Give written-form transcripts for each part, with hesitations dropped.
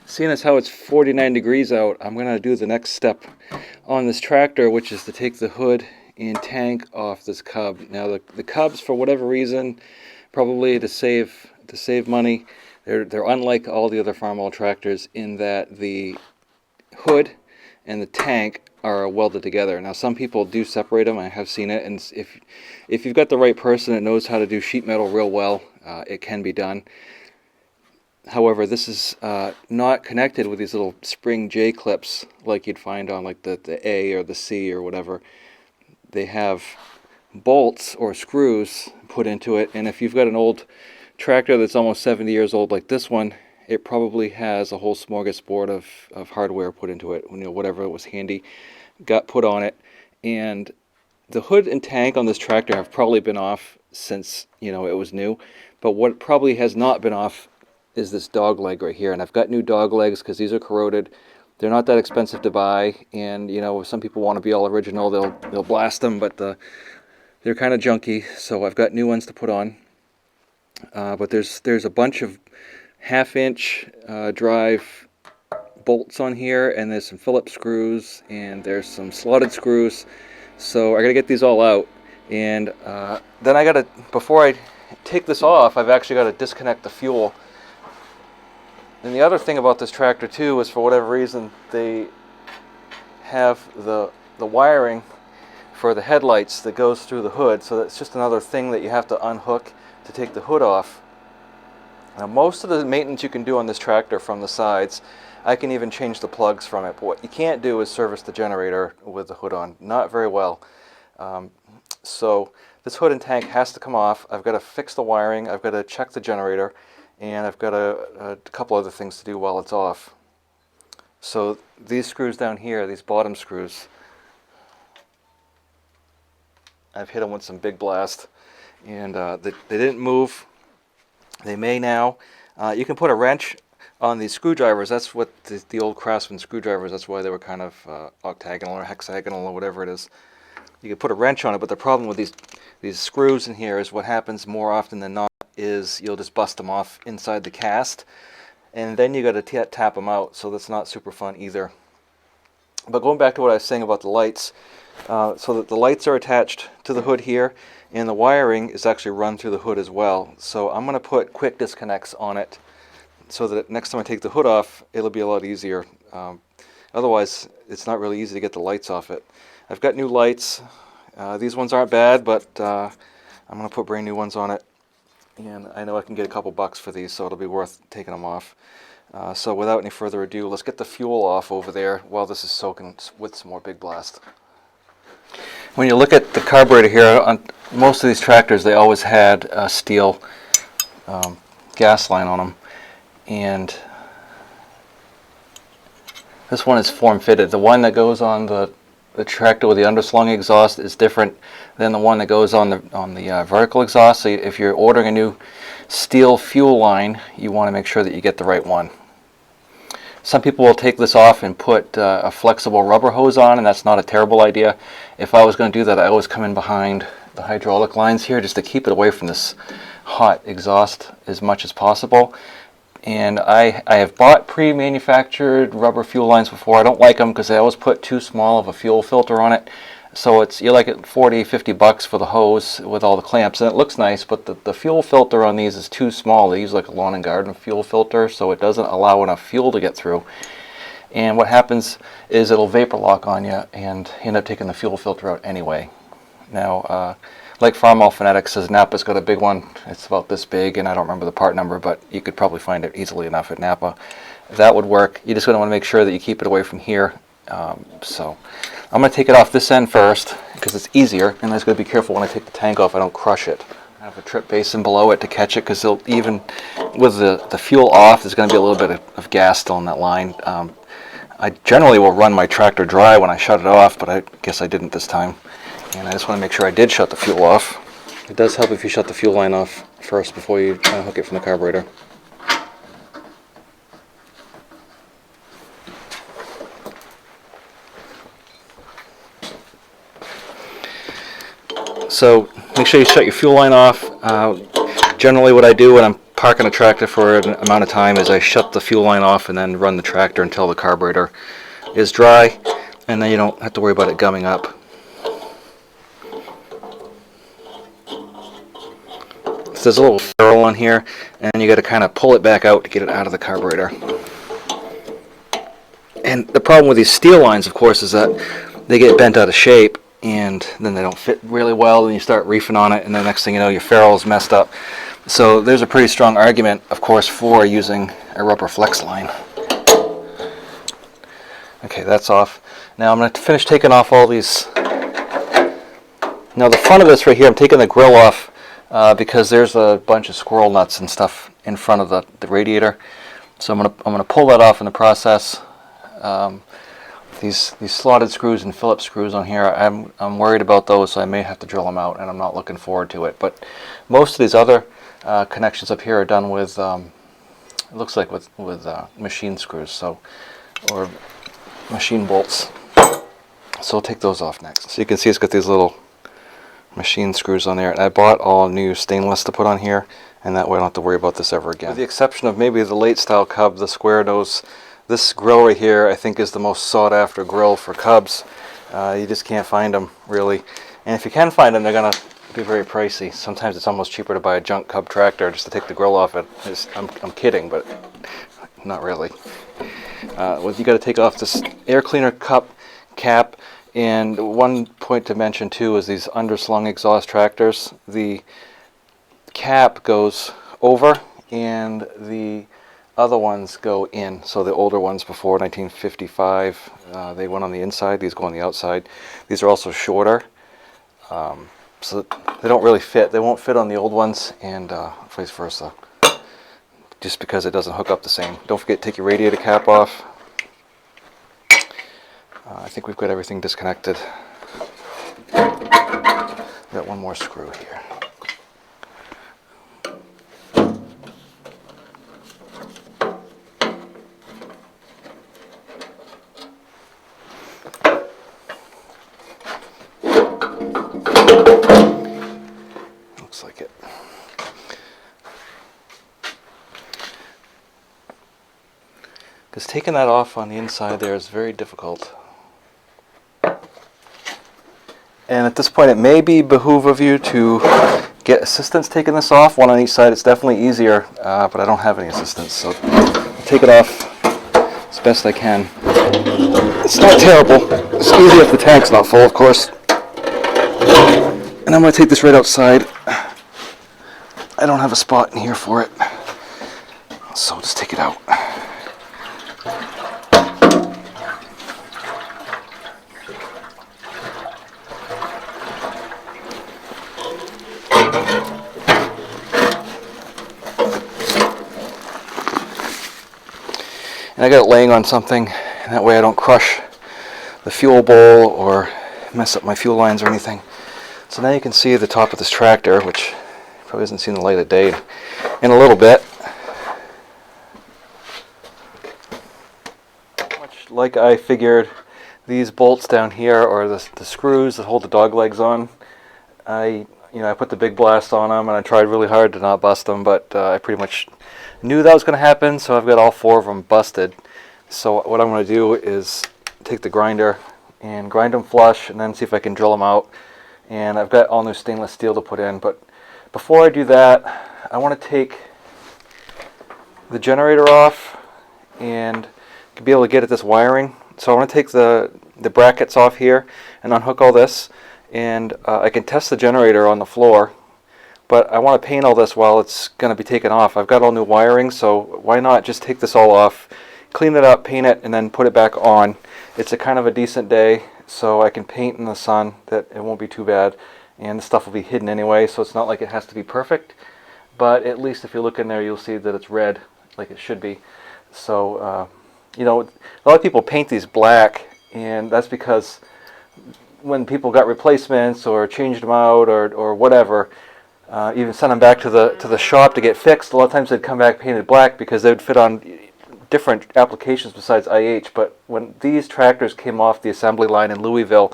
Seeing as how it's 49 degrees out, I'm going to do the next step on this tractor, which is to take the hood and tank off this Cub. Now the Cubs, for whatever reason, probably to save money, they're unlike all the other Farmall tractors in that the hood and the tank are welded together. Now some people do separate them. I have seen it, and if you've got the right person that knows how to do sheet metal real well, it can be done. However, this is not connected with these little spring J clips like you'd find on like the A or the C or whatever. They have bolts or screws put into it, and if you've got an old tractor that's almost 70 years old like this one, it probably has a whole smorgasbord of hardware put into it. You know, whatever was handy got put on it. And the hood and tank on this tractor have probably been off since, you know, it was new. But what probably has not been off is this dog leg right here. And I've got new dog legs because these are corroded. They're not that expensive to buy, and you know, if some people want to be all original, they'll blast them, but they're kind of junky, so I've got new ones to put on. But there's a bunch of half-inch drive bolts on here, and there's some Phillips screws, and there's some slotted screws. So I gotta get these all out, and then I gotta, before I take this off, I've actually got to disconnect the fuel. And the other thing about this tractor too is, for whatever reason, they have the wiring for the headlights that goes through the hood, so that's just another thing that you have to unhook to take the hood off. Now most of the maintenance you can do on this tractor from the sides, I can even change the plugs from it, but what you can't do is service the generator with the hood on. Not very well. So this hood and tank has to come off. I've got to fix the wiring, I've got to check the generator, and I've got a couple other things to do while it's off. So these screws down here, these bottom screws, I've hit them with some big blast, and they didn't move. They may now. You can put a wrench on these screwdrivers. That's what the old Craftsman screwdrivers, that's why they were kind of octagonal or hexagonal or whatever it is. You can put a wrench on it, but the problem with these screws in here is what happens more often than not is you'll just bust them off inside the cast, and then you got to tap them out, so that's not super fun either. But going back to what I was saying about the lights, so that the lights are attached to the hood here, and the wiring is actually run through the hood as well. So I'm going to put quick disconnects on it so that next time I take the hood off, it'll be a lot easier. Otherwise, it's not really easy to get the lights off it. I've got new lights. These ones aren't bad, but I'm going to put brand new ones on it. And I know I can get a couple bucks for these, so it'll be worth taking them off. So without any further ado, let's get the fuel off over there while this is soaking with some more Big Blast. When you look at the carburetor here, on most of these tractors, they always had a steel gas line on them. And this one is form-fitted. The one that goes on the tractor with the underslung exhaust is different than the one that goes on the vertical exhaust. So if you're ordering a new steel fuel line, you want to make sure that you get the right one. Some people will take this off and put a flexible rubber hose on, and that's not a terrible idea. If I was going to do that, I always come in behind the hydraulic lines here just to keep it away from this hot exhaust as much as possible. And I have bought pre-manufactured rubber fuel lines before. I don't like them because they always put too small of a fuel filter on it. So you're like at 40, 50 bucks for the hose with all the clamps, and it looks nice, but the fuel filter on these is too small. They use like a lawn and garden fuel filter, so it doesn't allow enough fuel to get through. And what happens is it'll vapor lock on you and end up taking the fuel filter out anyway. Now, like Farmall Fanatics says, Napa's got a big one. It's about this big, and I don't remember the part number, but you could probably find it easily enough at Napa. That would work. You just want to make sure that you keep it away from here. So I'm going to take it off this end first because it's easier, and I just got to be careful when I take the tank off I don't crush it. I have a trip basin below it to catch it because even with the fuel off, there's going to be a little bit of gas still in that line. I generally will run my tractor dry when I shut it off, but I guess I didn't this time. And I just want to make sure I did shut the fuel off. It does help if you shut the fuel line off first before you unhook it from the carburetor. So make sure you shut your fuel line off. Generally what I do when I'm parking a tractor for an amount of time is I shut the fuel line off and then run the tractor until the carburetor is dry, and then you don't have to worry about it gumming up. So there's a little ferrule on here, and you got to kind of pull it back out to get it out of the carburetor. And the problem with these steel lines, of course, is that they get bent out of shape, and then they don't fit really well, and you start reefing on it, and the next thing you know, your ferrule is messed up. So there's a pretty strong argument, of course, for using a rubber flex line. Okay, that's off. Now I'm going to finish taking off all these. Now the front of this right here, I'm taking the grill off because there's a bunch of squirrel nuts and stuff in front of the radiator. So I'm going to pull that off in the process. These slotted screws and Phillips screws on here, I'm worried about those, so I may have to drill them out, and I'm not looking forward to it. But most of these other connections up here are done with, it looks like with machine screws, so, or machine bolts. So I'll take those off next. So you can see it's got these little machine screws on there, and I bought all new stainless to put on here, and that way I don't have to worry about this ever again. With the exception of maybe the late style Cub, the square nose, this grill right here I think is the most sought after grill for Cubs. You just can't find them really, and if you can find them, they're gonna be very pricey. Sometimes it's almost cheaper to buy a junk Cub tractor just to take the grill off it. I'm kidding, but not really. Well, you got to take off this air cleaner cup cap, and one point to mention too is these underslung exhaust tractors. The cap goes over and the other ones go in. So the older ones before 1955, they went on the inside, these go on the outside. These are also shorter, so they don't really fit. They won't fit on the old ones, and vice versa, just because it doesn't hook up the same. Don't forget to take your radiator cap off. I think we've got everything disconnected. Got one more screw here. Looks like it. Because taking that off on the inside there is very difficult. And at this point it may be behoove of you to get assistance taking this off, one on each side. It's definitely easier, but I don't have any assistance, so I'll take it off as best I can. It's not terrible. It's easy if the tank's not full, of course. And I'm going to take this right outside. I don't have a spot in here for it, so I'll just take it out. And I got it laying on something, and that way I don't crush the fuel bowl or mess up my fuel lines or anything. So now you can see the top of this tractor, which probably hasn't seen the light of day in a little bit. Much like I figured, these bolts down here are the screws that hold the dog legs on. I put the big blast on them, and I tried really hard to not bust them, but I pretty much knew that was going to happen, so I've got all 4 of them busted. So what I'm going to do is take the grinder and grind them flush, and then see if I can drill them out. And I've got all new stainless steel to put in, but before I do that, I want to take the generator off and be able to get at this wiring. So I want to take the brackets off here and unhook all this, and I can test the generator on the floor, but I want to paint all this while it's going to be taken off. I've got all new wiring, so why not just take this all off, clean it up, paint it, and then put it back on. It's a kind of a decent day, so I can paint in the sun, that it won't be too bad, and the stuff will be hidden anyway, so it's not like it has to be perfect, but at least if you look in there you'll see that it's red like it should be. So a lot of people paint these black, and that's because when people got replacements or changed them out or whatever, even sent them back to the shop to get fixed, a lot of times they'd come back painted black because they would fit on different applications besides IH. But when these tractors came off the assembly line in Louisville,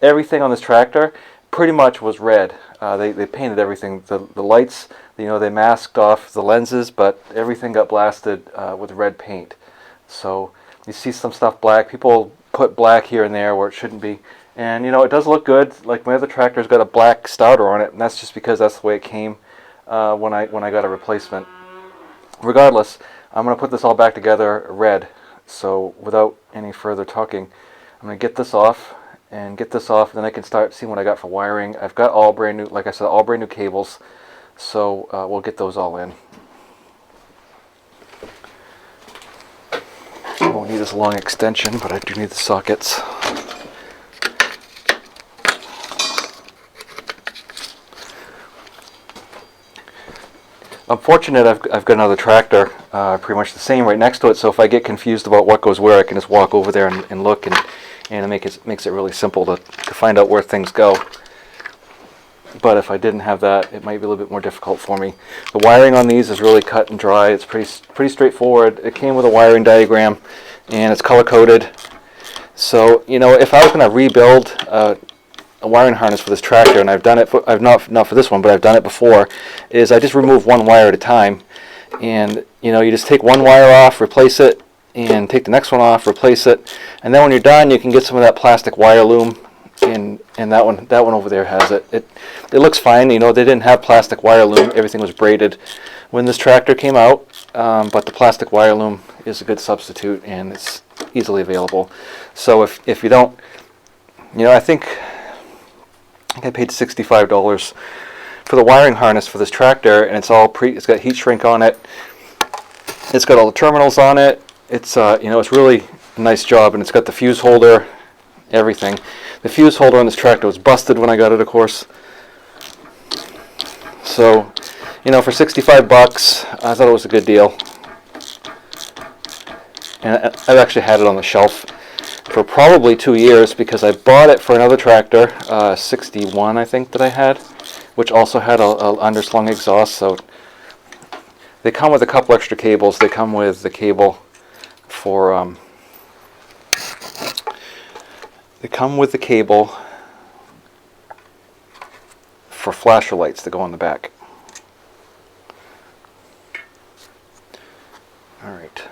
everything on this tractor pretty much was red. They painted everything. The lights, they masked off the lenses, but everything got blasted with red paint. So you see some stuff black. People put black here and there where it shouldn't be. And it does look good. Like my other tractor's got a black starter on it, and that's just because that's the way it came when I got a replacement. Regardless, I'm going to put this all back together red. So without any further talking, I'm going to get this off, and then I can start seeing what I got for wiring. I've got all brand new, like I said, all brand new cables. So we'll get those all in. I won't need this long extension, but I do need the sockets. I'm fortunate I've got another tractor pretty much the same right next to it, so if I get confused about what goes where, I can just walk over there and look, and it makes it really simple to find out where things go. But if I didn't have that, it might be a little bit more difficult for me. The wiring on these is really cut and dry. It's pretty straightforward. It came with a wiring diagram, and it's color coded. So if I was going to rebuild a wiring harness for this tractor, and I've done it I've not for this one, but I've done it before, is I just remove one wire at a time, and you just take one wire off, replace it, and take the next one off, replace it, and then when you're done, you can get some of that plastic wire loom, and that one over there has it. It looks fine. They didn't have plastic wire loom. Everything was braided when this tractor came out, but the plastic wire loom is a good substitute, and it's easily available. So if you don't, I think I paid $65 for the wiring harness for this tractor, and it's got heat shrink on it. It's got all the terminals on it. It's it's really a nice job, and it's got the fuse holder, everything. The fuse holder on this tractor was busted when I got it, of course. So, for $65, I thought it was a good deal. And I've actually had it on the shelf for probably 2 years, because I bought it for another tractor, 61 I think that I had, which also had a underslung exhaust. So they come with a couple extra cables. They come with the cable for flasher lights that go on the back. All right.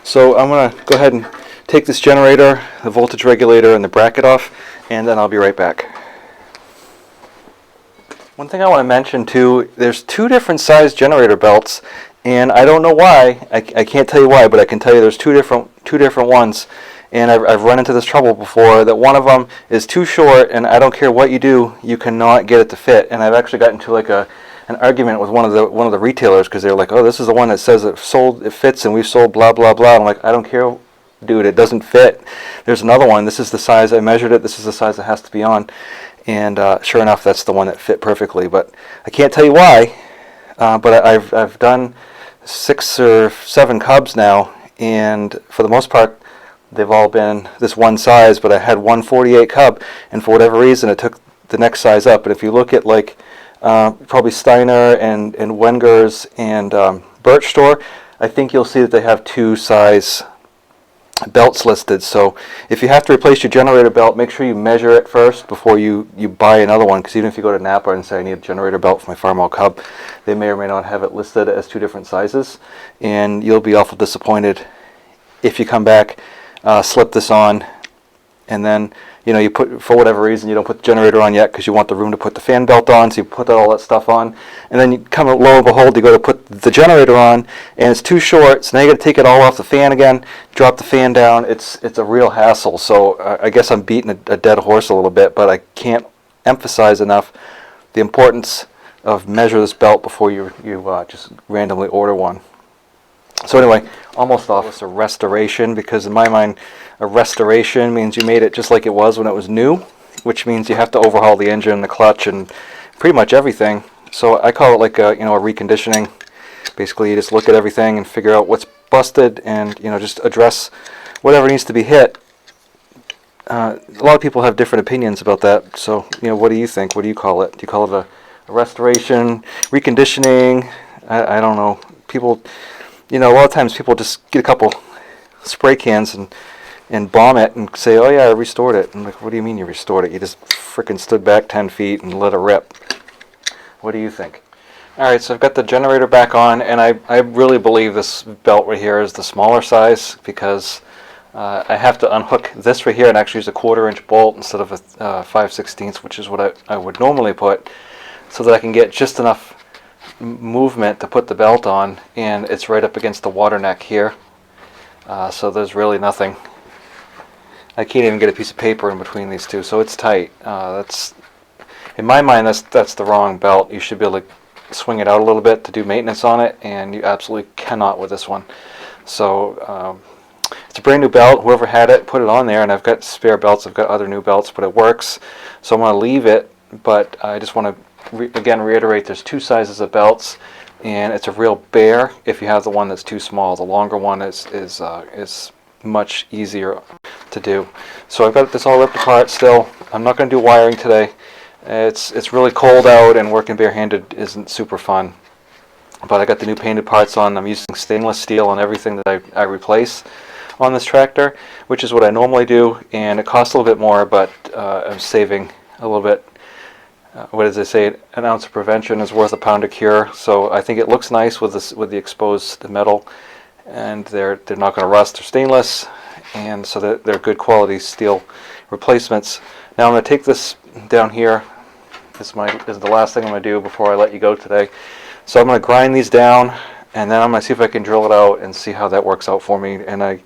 So I'm going to go ahead and take this generator, the voltage regulator, and the bracket off, and then I'll be right back. One thing I want to mention too, there's two different size generator belts, and I don't know why. I can't tell you why, but I can tell you there's two different ones. And I've run into this trouble before, that one of them is too short, and I don't care what you do, you cannot get it to fit. And I've actually gotten into like an argument with one of the retailers, because they're like, "Oh, this is the one that says it fits, and we've sold blah blah blah." I'm like, "I don't care, dude. It doesn't fit. There's another one. This is the size I measured it. This is the size it has to be on." And sure enough, that's the one that fit perfectly. But I can't tell you why. But I've done 6 or 7 Cubs now, and for the most part, they've all been this one size. But I had one 48 Cub, and for whatever reason, it took the next size up. But if you look at like probably Steiner and Wenger's and Birch Store, I think you'll see that they have 2 size belts listed. So if you have to replace your generator belt, make sure you measure it first before you buy another one, because even if you go to Napa and say, "I need a generator belt for my Farmall Cub," they may or may not have it listed as 2 different sizes, and you'll be awful disappointed if you come back, slip this on, and then you put, for whatever reason, you don't put the generator on yet because you want the room to put the fan belt on, so you put all that stuff on, and then you come, lo and behold, you go to put the generator on, and it's too short, so now you got to take it all off the fan again, drop the fan down. It's a real hassle. So I guess I'm beating a dead horse a little bit, but I can't emphasize enough the importance of measure this belt before you just randomly order one. So anyway, almost off. It's a restoration, because in my mind, a restoration means you made it just like it was when it was new, which means you have to overhaul the engine, the clutch, and pretty much everything. So I call it like a reconditioning. Basically, you just look at everything and figure out what's busted, and just address whatever needs to be hit a lot of people have different opinions about that. So, what do you think? What do you call it? Do you call it a restoration, reconditioning? I don't know. People, a lot of times people just get a couple spray cans and bomb it and say, oh yeah, I restored it. And like, what do you mean you restored it? You just freaking stood back 10 feet and let it rip. What do you think? Alright, so I've got the generator back on, and I really believe this belt right here is the smaller size, because I have to unhook this right here and actually use a 1/4-inch bolt instead of a 5/16, which is what I would normally put, so that I can get just enough movement to put the belt on, and it's right up against the water neck here. So there's really nothing. I can't even get a piece of paper in between these two, so it's tight. That's, in my mind, that's the wrong belt. You should be able to swing it out a little bit to do maintenance on it, and you absolutely cannot with this one. So it's a brand new belt. Whoever had it put it on there, and I've got spare belts. I've got other new belts, but it works. So I'm going to leave it, but I just want to again reiterate, there's two sizes of belts, and it's a real bear if you have the one that's too small. The longer one is much easier to do. So I've got this all ripped apart still. I'm not going to do wiring today. It's really cold out, and working barehanded isn't super fun. But I got the new painted parts on. I'm using stainless steel on everything that I replace on this tractor, which is what I normally do, and it costs a little bit more, but I'm saving a little bit. What does it say? An ounce of prevention is worth a pound of cure. So I think it looks nice with this, with the exposed metal, and they're not going to rust. They're stainless, and so they're good quality steel replacements. Now I'm going to take this down here. This is the last thing I'm going to do before I let you go today. So I'm going to grind these down, and then I'm going to see if I can drill it out and see how that works out for me. And I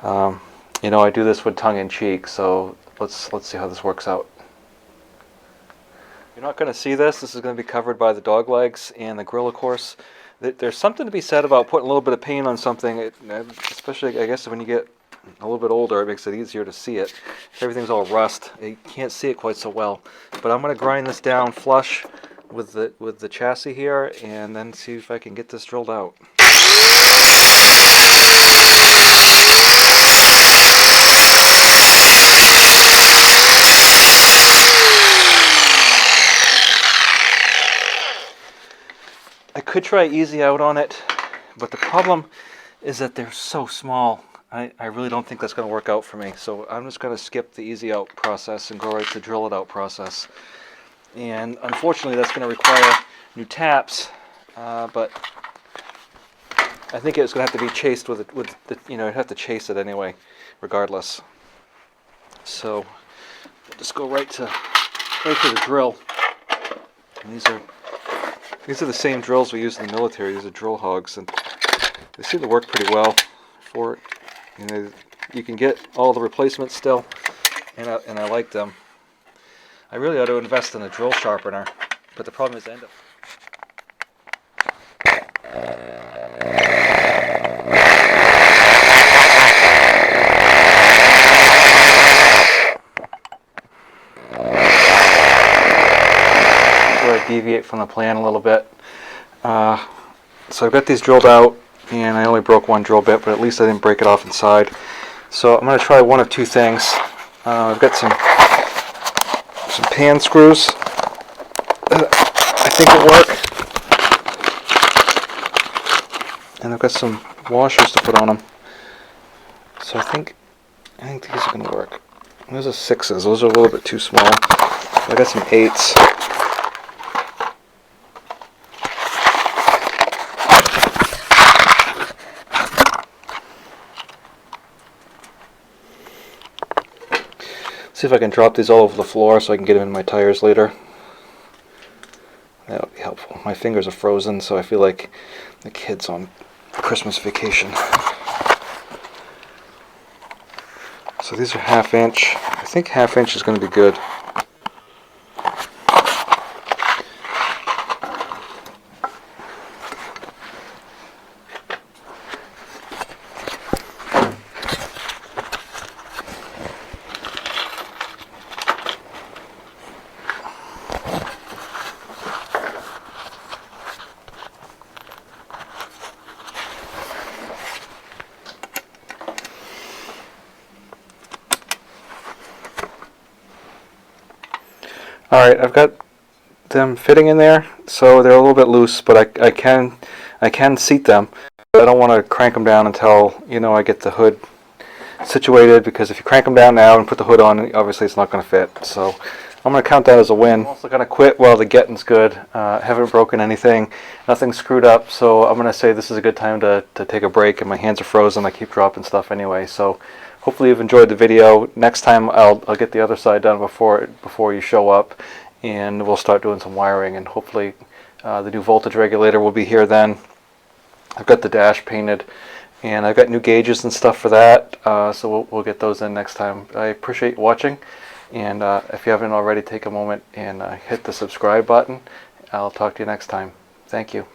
do this with tongue-in-cheek, so let's see how this works out. You're not going to see this. This is going to be covered by the dog legs and the grill, of course. There's something to be said about putting a little bit of paint on something, especially, I guess, when you get a little bit older. It makes it easier to see it. If everything's all rust, you can't see it quite so well. But I'm going to grind this down flush with the chassis here, and then see if I can get this drilled out. I could try easy out on it, but the problem is that they're so small. I really don't think that's going to work out for me. So I'm just going to skip the easy out process and go right to the drill it out process. And unfortunately, that's going to require new taps, but I think it's going to have to be chased with you'd have to chase it anyway, regardless. So we'll just go right to the drill. And these are the same drills we use in the military. These are drill hogs, and they seem to work pretty well for it. You can get all the replacements still, and I like them. I really ought to invest in a drill sharpener, but the problem is I end up. Where I deviate from the plan a little bit. So I've got these drilled out, and I only broke one drill bit, but at least I didn't break it off inside. So I'm going to try one of two things. I've got some pan screws that I think will work, and I've got some washers to put on them. So I think these are going to work. Those are 6s. Those are a little bit too small. I got some 8s. See if I can drop these all over the floor so I can get them in my tires later. That would be helpful. My fingers are frozen, so I feel like the kids on Christmas vacation. So these are 1/2 inch. I think 1/2 inch is going to be good. Alright, I've got them fitting in there, so they're a little bit loose, but I can seat them. I don't want to crank them down until, you know, I get the hood situated, because if you crank them down now and put the hood on, obviously it's not going to fit. So I'm going to count that as a win. I'm also going to quit while the getting's good. Haven't broken anything, nothing screwed up, so I'm going to say this is a good time to take a break, and my hands are frozen. I keep dropping stuff anyway, so hopefully you've enjoyed the video. Next time I'll get the other side done before you show up, and we'll start doing some wiring, and hopefully the new voltage regulator will be here then. I've got the dash painted, and I've got new gauges and stuff for that, so we'll get those in next time. I appreciate watching, and if you haven't already, take a moment and hit the subscribe button. I'll talk to you next time. Thank you.